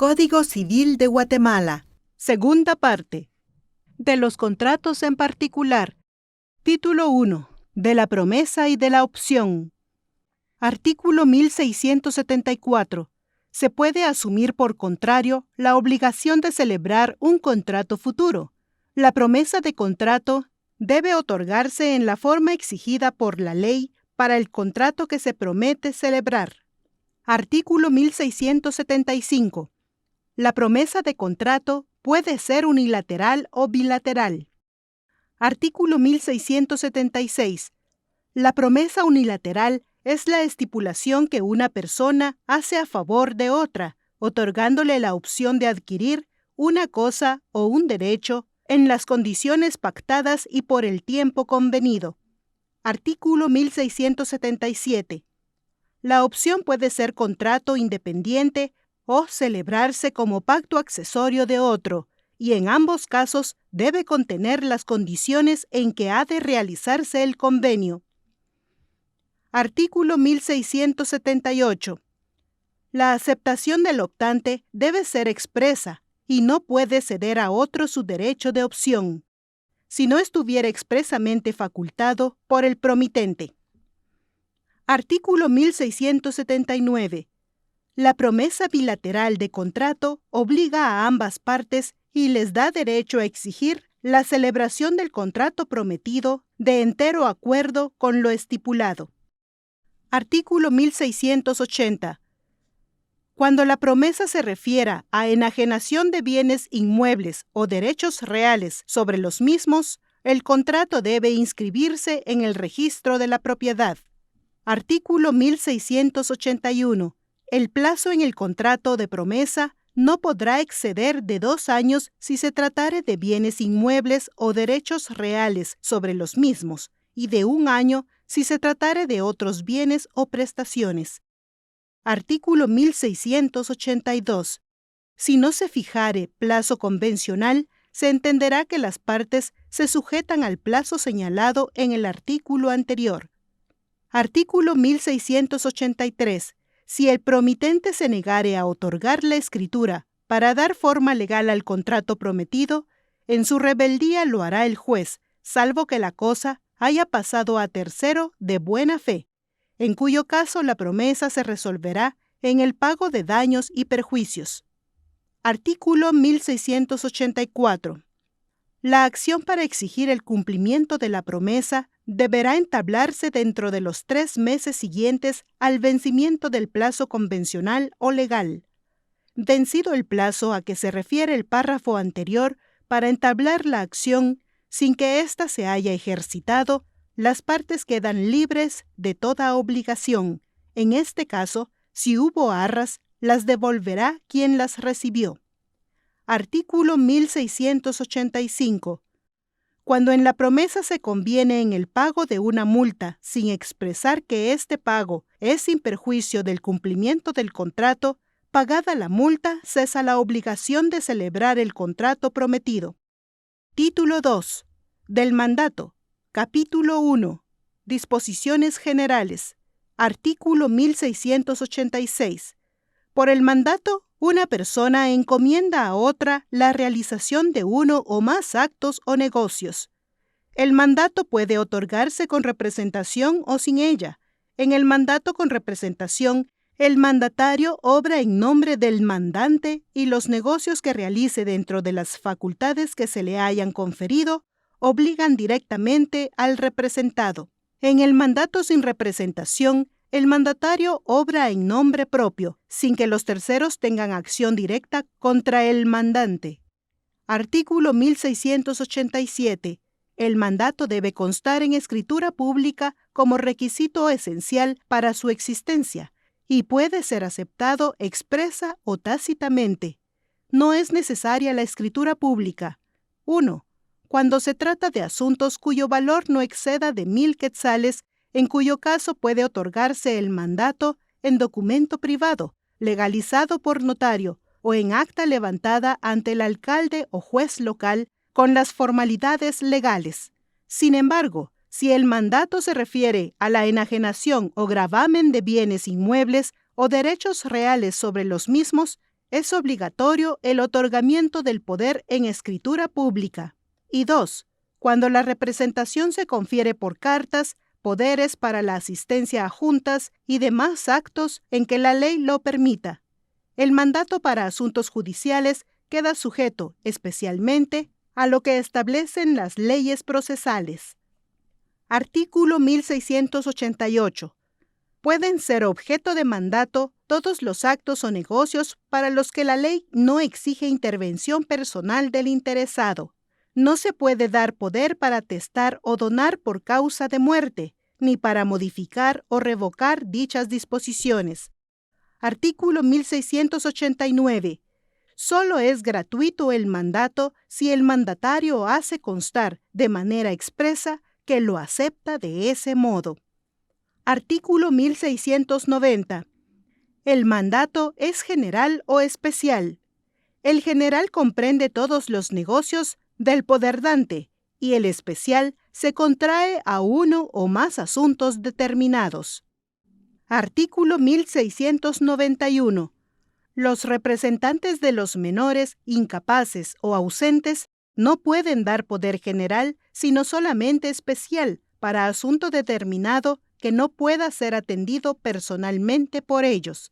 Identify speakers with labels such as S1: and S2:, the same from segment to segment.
S1: Código Civil de Guatemala.
S2: Segunda parte. De los contratos en particular. Título 1. De la promesa y de la opción. Artículo 1674. Se puede asumir por contrario la obligación de celebrar un contrato futuro. La promesa de contrato debe otorgarse en la forma exigida por la ley para el contrato que se promete celebrar. Artículo 1675. La promesa de contrato puede ser unilateral o bilateral. Artículo 1676. La promesa unilateral es la estipulación que una persona hace a favor de otra, otorgándole la opción de adquirir una cosa o un derecho en las condiciones pactadas y por el tiempo convenido. Artículo 1677. La opción puede ser contrato independiente o celebrarse como pacto accesorio de otro, y en ambos casos debe contener las condiciones en que ha de realizarse el convenio. Artículo 1678. La aceptación del optante debe ser expresa y no puede ceder a otro su derecho de opción, si no estuviera expresamente facultado por el promitente. Artículo 1679. La promesa bilateral de contrato obliga a ambas partes y les da derecho a exigir la celebración del contrato prometido de entero acuerdo con lo estipulado. Artículo 1680. Cuando la promesa se refiera a enajenación de bienes inmuebles o derechos reales sobre los mismos, el contrato debe inscribirse en el registro de la propiedad. Artículo 1681. El plazo en el contrato de promesa no podrá exceder de 2 años si se tratare de bienes inmuebles o derechos reales sobre los mismos, y de 1 año si se tratare de otros bienes o prestaciones. Artículo 1682. Si no se fijare plazo convencional, se entenderá que las partes se sujetan al plazo señalado en el artículo anterior. Artículo 1683. Si el promitente se negare a otorgar la escritura para dar forma legal al contrato prometido, en su rebeldía lo hará el juez, salvo que la cosa haya pasado a tercero de buena fe, en cuyo caso la promesa se resolverá en el pago de daños y perjuicios. Artículo 1684. La acción para exigir el cumplimiento de la promesa deberá entablarse dentro de los 3 meses siguientes al vencimiento del plazo convencional o legal. Vencido el plazo a que se refiere el párrafo anterior para entablar la acción sin que ésta se haya ejercitado, las partes quedan libres de toda obligación. En este caso, si hubo arras, las devolverá quien las recibió. Artículo 1685. Cuando en la promesa se conviene en el pago de una multa sin expresar que este pago es sin perjuicio del cumplimiento del contrato, pagada la multa, cesa la obligación de celebrar el contrato prometido. Título 2. Del mandato. Capítulo 1. Disposiciones generales. Artículo 1686. Por el mandato, una persona encomienda a otra la realización de uno o más actos o negocios. El mandato puede otorgarse con representación o sin ella. En el mandato con representación, el mandatario obra en nombre del mandante y los negocios que realice dentro de las facultades que se le hayan conferido obligan directamente al representado. En el mandato sin representación, el mandatario obra en nombre propio, sin que los terceros tengan acción directa contra el mandante. Artículo 1687. El mandato debe constar en escritura pública como requisito esencial para su existencia y puede ser aceptado expresa o tácitamente. No es necesaria la escritura pública. 1. Cuando se trata de asuntos cuyo valor no exceda de 1,000 quetzales, en cuyo caso puede otorgarse el mandato en documento privado, legalizado por notario o en acta levantada ante el alcalde o juez local con las formalidades legales. Sin embargo, si el mandato se refiere a la enajenación o gravamen de bienes inmuebles o derechos reales sobre los mismos, es obligatorio el otorgamiento del poder en escritura pública. Y 2. Cuando la representación se confiere por cartas, poderes para la asistencia a juntas y demás actos en que la ley lo permita. El mandato para asuntos judiciales queda sujeto, especialmente, a lo que establecen las leyes procesales. Artículo 1688. Pueden ser objeto de mandato todos los actos o negocios para los que la ley no exige intervención personal del interesado. No se puede dar poder para testar o donar por causa de muerte, ni para modificar o revocar dichas disposiciones. Artículo 1689. Solo es gratuito el mandato si el mandatario hace constar de manera expresa que lo acepta de ese modo. Artículo 1690. El mandato es general o especial. El general comprende todos los negocios del poder dante y el especial se contrae a uno o más asuntos determinados. Artículo 1691. Los representantes de los menores, incapaces o ausentes no pueden dar poder general, sino solamente especial, para asunto determinado que no pueda ser atendido personalmente por ellos.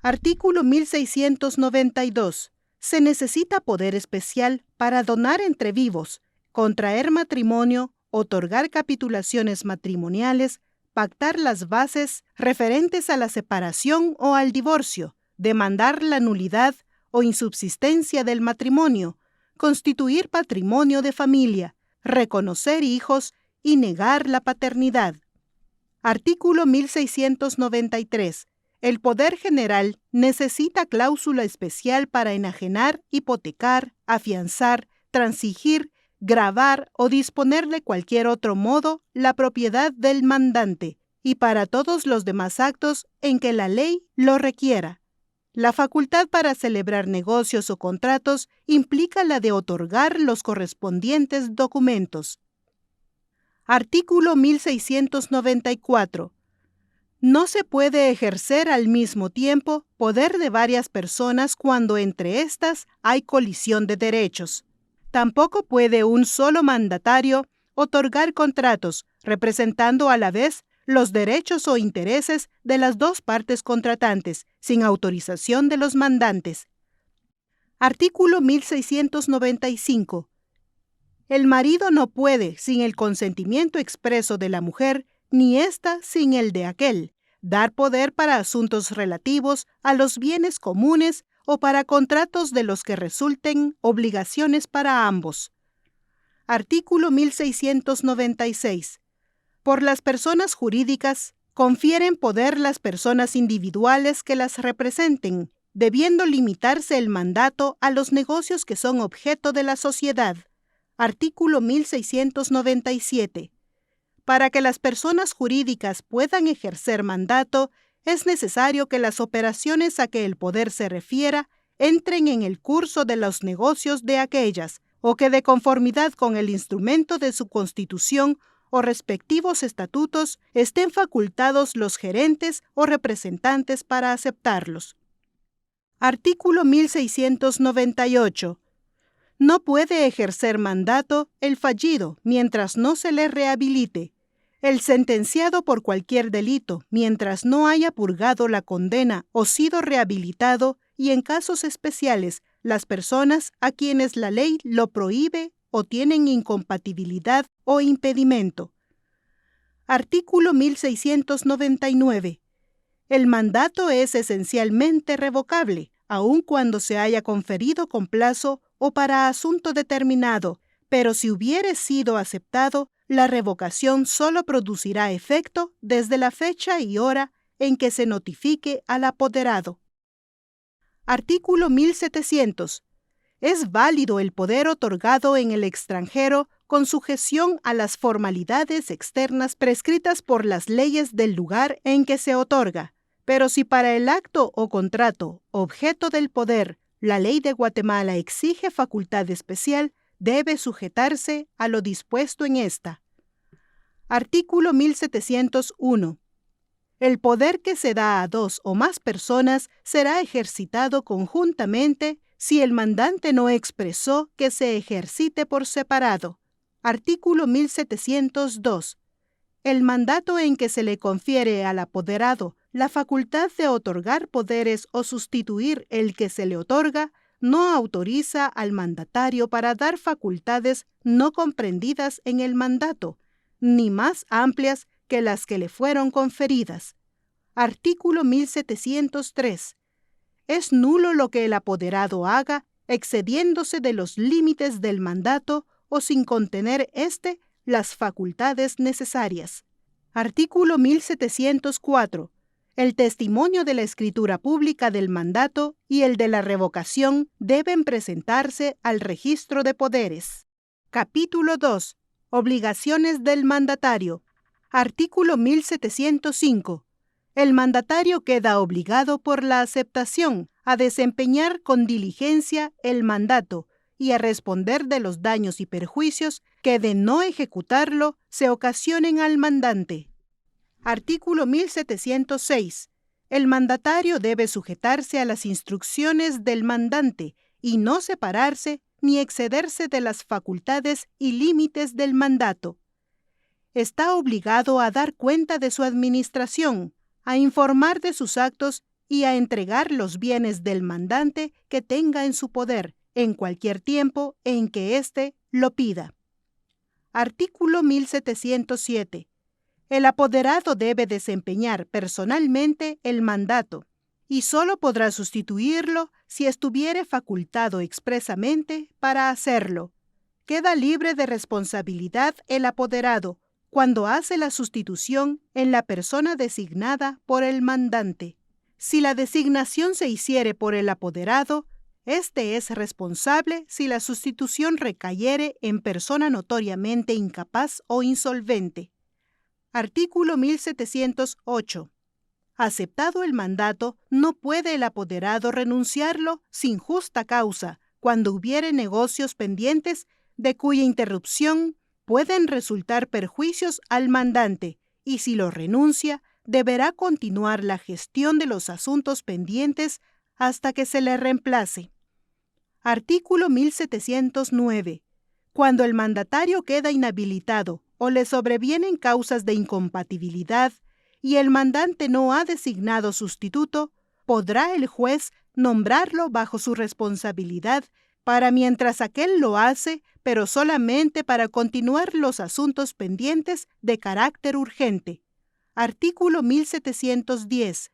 S2: Artículo 1692. Se necesita poder especial para donar entre vivos, contraer matrimonio, otorgar capitulaciones matrimoniales, pactar las bases referentes a la separación o al divorcio, demandar la nulidad o insubsistencia del matrimonio, constituir patrimonio de familia, reconocer hijos y negar la paternidad. Artículo 1693. El poder general necesita cláusula especial para enajenar, hipotecar, afianzar, transigir, gravar o disponer de cualquier otro modo la propiedad del mandante y para todos los demás actos en que la ley lo requiera. La facultad para celebrar negocios o contratos implica la de otorgar los correspondientes documentos. Artículo 1694. No se puede ejercer al mismo tiempo poder de varias personas cuando entre éstas hay colisión de derechos. Tampoco puede un solo mandatario otorgar contratos representando a la vez los derechos o intereses de las dos partes contratantes, sin autorización de los mandantes. Artículo 1695. El marido no puede, sin el consentimiento expreso de la mujer, ni ésta sin el de aquel, dar poder para asuntos relativos a los bienes comunes o para contratos de los que resulten obligaciones para ambos. Artículo 1696. Por las personas jurídicas, confieren poder las personas individuales que las representen, debiendo limitarse el mandato a los negocios que son objeto de la sociedad. Artículo 1697. Para que las personas jurídicas puedan ejercer mandato, es necesario que las operaciones a que el poder se refiera entren en el curso de los negocios de aquellas, o que de conformidad con el instrumento de su constitución o respectivos estatutos estén facultados los gerentes o representantes para aceptarlos. Artículo 1698. No puede ejercer mandato el fallido mientras no se le rehabilite, el sentenciado por cualquier delito mientras no haya purgado la condena o sido rehabilitado y en casos especiales las personas a quienes la ley lo prohíbe o tienen incompatibilidad o impedimento. Artículo 1699. El mandato es esencialmente revocable, aun cuando se haya conferido con plazo o para asunto determinado, pero si hubiere sido aceptado, la revocación solo producirá efecto desde la fecha y hora en que se notifique al apoderado. Artículo 1700. Es válido el poder otorgado en el extranjero con sujeción a las formalidades externas prescritas por las leyes del lugar en que se otorga, pero si para el acto o contrato objeto del poder la ley de Guatemala exige facultad especial, debe sujetarse a lo dispuesto en esta. Artículo 1701. El poder que se da a dos o más personas será ejercitado conjuntamente si el mandante no expresó que se ejercite por separado. Artículo 1702. El mandato en que se le confiere al apoderado la facultad de otorgar poderes o sustituir el que se le otorga no autoriza al mandatario para dar facultades no comprendidas en el mandato, ni más amplias que las que le fueron conferidas. Artículo 1703. Es nulo lo que el apoderado haga excediéndose de los límites del mandato o sin contener éste las facultades necesarias. Artículo 1704. El testimonio de la escritura pública del mandato y el de la revocación deben presentarse al registro de poderes. Capítulo 2. Obligaciones del mandatario. Artículo 1705. El mandatario queda obligado por la aceptación a desempeñar con diligencia el mandato y a responder de los daños y perjuicios que de no ejecutarlo se ocasionen al mandante. Artículo 1706. El mandatario debe sujetarse a las instrucciones del mandante y no separarse ni excederse de las facultades y límites del mandato. Está obligado a dar cuenta de su administración, a informar de sus actos y a entregar los bienes del mandante que tenga en su poder en cualquier tiempo en que éste lo pida. Artículo 1707. El apoderado debe desempeñar personalmente el mandato y solo podrá sustituirlo si estuviere facultado expresamente para hacerlo. Queda libre de responsabilidad el apoderado cuando hace la sustitución en la persona designada por el mandante. Si la designación se hiciere por el apoderado, éste es responsable si la sustitución recayere en persona notoriamente incapaz o insolvente. Artículo 1708. Aceptado el mandato, no puede el apoderado renunciarlo sin justa causa cuando hubiere negocios pendientes de cuya interrupción pueden resultar perjuicios al mandante, y si lo renuncia, deberá continuar la gestión de los asuntos pendientes hasta que se le reemplace. Artículo 1709. Cuando el mandatario queda inhabilitado o le sobrevienen causas de incompatibilidad y el mandante no ha designado sustituto, podrá el juez nombrarlo bajo su responsabilidad para mientras aquél lo hace, pero solamente para continuar los asuntos pendientes de carácter urgente. Artículo 1710.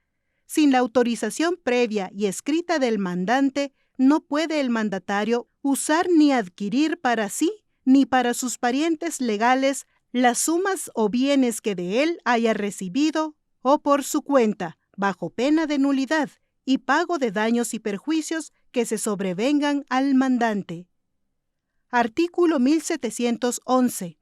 S2: Sin la autorización previa y escrita del mandante, no puede el mandatario usar ni adquirir para sí ni para sus parientes legales las sumas o bienes que de él haya recibido o por su cuenta, bajo pena de nulidad y pago de daños y perjuicios que se sobrevengan al mandante. Artículo 1711.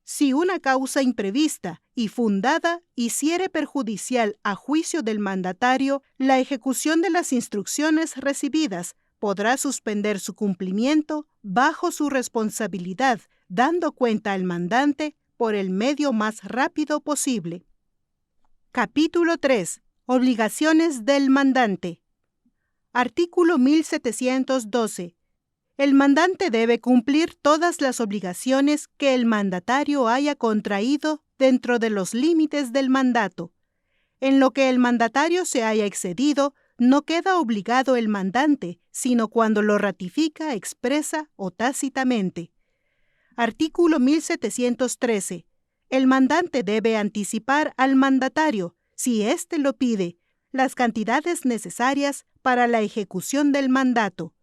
S2: Si una causa imprevista y fundada hiciere perjudicial a juicio del mandatario la ejecución de las instrucciones recibidas, podrá suspender su cumplimiento bajo su responsabilidad, dando cuenta al mandante por el medio más rápido posible. Capítulo 3. Obligaciones del mandante. Artículo 1712. El mandante debe cumplir todas las obligaciones que el mandatario haya contraído dentro de los límites del mandato. En lo que el mandatario se haya excedido, no queda obligado el mandante, sino cuando lo ratifica expresa o tácitamente. Artículo 1713. El mandante debe anticipar al mandatario, si éste lo pide, las cantidades necesarias para la ejecución del mandato.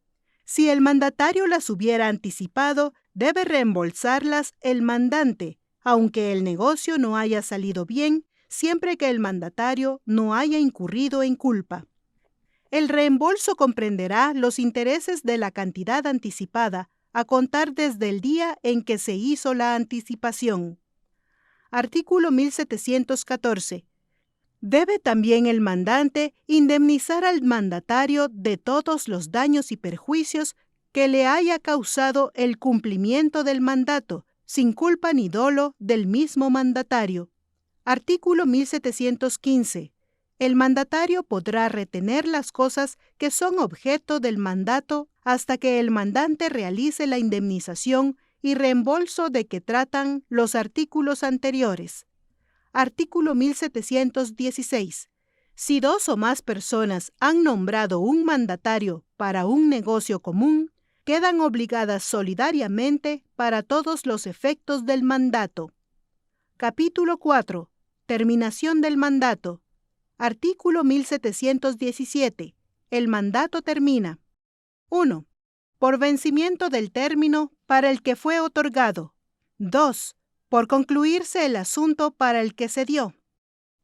S2: Si el mandatario las hubiera anticipado, debe reembolsarlas el mandante, aunque el negocio no haya salido bien, siempre que el mandatario no haya incurrido en culpa. El reembolso comprenderá los intereses de la cantidad anticipada, a contar desde el día en que se hizo la anticipación. Artículo 1714. Debe también el mandante indemnizar al mandatario de todos los daños y perjuicios que le haya causado el cumplimiento del mandato, sin culpa ni dolo del mismo mandatario. Artículo 1715. El mandatario podrá retener las cosas que son objeto del mandato hasta que el mandante realice la indemnización y reembolso de que tratan los artículos anteriores. Artículo 1716. Si dos o más personas han nombrado un mandatario para un negocio común, quedan obligadas solidariamente para todos los efectos del mandato. Capítulo 4. Terminación del mandato. Artículo 1717. El mandato termina. 1. Por vencimiento del término para el que fue otorgado. 2. Por concluirse el asunto para el que se dio.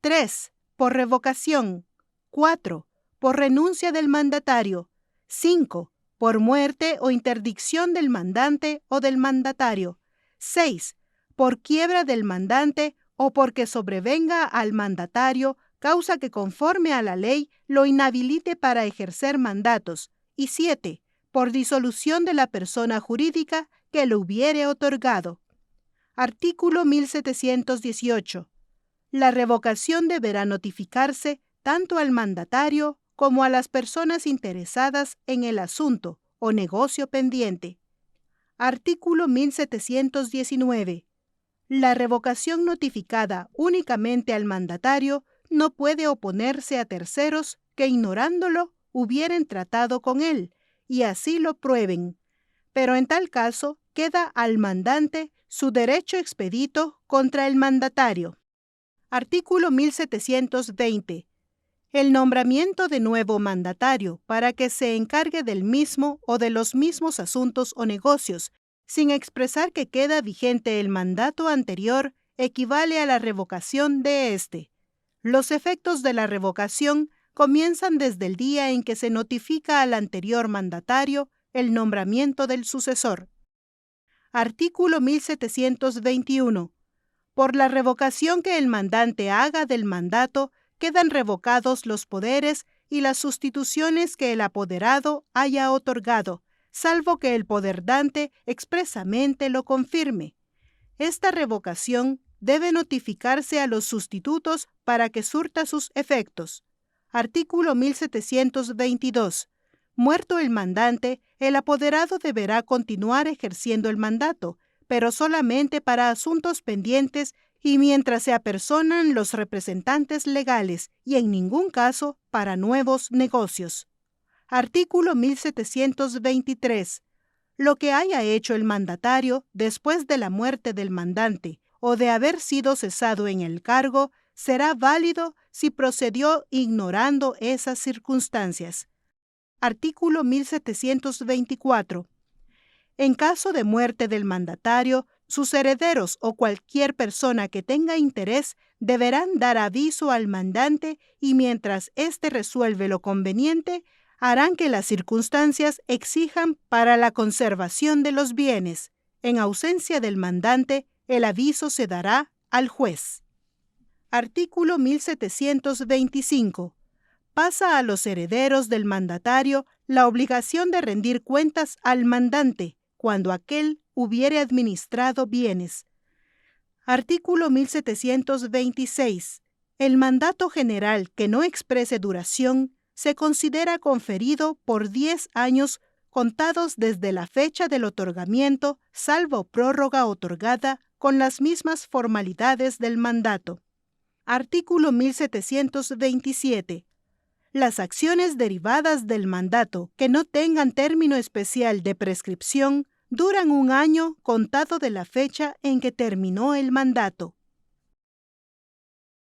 S2: 3. Por revocación. 4. Por renuncia del mandatario. 5. Por muerte o interdicción del mandante o del mandatario. 6. Por quiebra del mandante o porque sobrevenga al mandatario causa que conforme a la ley lo inhabilite para ejercer mandatos. Y 7. Por disolución de la persona jurídica que lo hubiere otorgado. Artículo 1718. La revocación deberá notificarse tanto al mandatario como a las personas interesadas en el asunto o negocio pendiente. Artículo 1719. La revocación notificada únicamente al mandatario no puede oponerse a terceros que, ignorándolo, hubieren tratado con él y así lo prueben, pero en tal caso queda al mandante su derecho expedito contra el mandatario. Artículo 1720. El nombramiento de nuevo mandatario para que se encargue del mismo o de los mismos asuntos o negocios, sin expresar que queda vigente el mandato anterior, equivale a la revocación de éste. Los efectos de la revocación comienzan desde el día en que se notifica al anterior mandatario el nombramiento del sucesor. Artículo 1721. Por la revocación que el mandante haga del mandato, quedan revocados los poderes y las sustituciones que el apoderado haya otorgado, salvo que el poderdante expresamente lo confirme. Esta revocación debe notificarse a los sustitutos para que surta sus efectos. Artículo 1722. Muerto el mandante, el apoderado deberá continuar ejerciendo el mandato, pero solamente para asuntos pendientes y mientras se apersonan los representantes legales y en ningún caso para nuevos negocios. Artículo 1723. Lo que haya hecho el mandatario después de la muerte del mandante o de haber sido cesado en el cargo será válido si procedió ignorando esas circunstancias. Artículo 1724. En caso de muerte del mandatario, sus herederos o cualquier persona que tenga interés deberán dar aviso al mandante y mientras éste resuelve lo conveniente, harán que las circunstancias exijan para la conservación de los bienes. En ausencia del mandante, el aviso se dará al juez. Artículo 1725. Pasa a los herederos del mandatario la obligación de rendir cuentas al mandante cuando aquél hubiere administrado bienes. Artículo 1726. El mandato general que no exprese duración se considera conferido por 10 años contados desde la fecha del otorgamiento, salvo prórroga otorgada con las mismas formalidades del mandato. Artículo 1727. Las acciones derivadas del mandato que no tengan término especial de prescripción duran 1 año contado de la fecha en que terminó el mandato.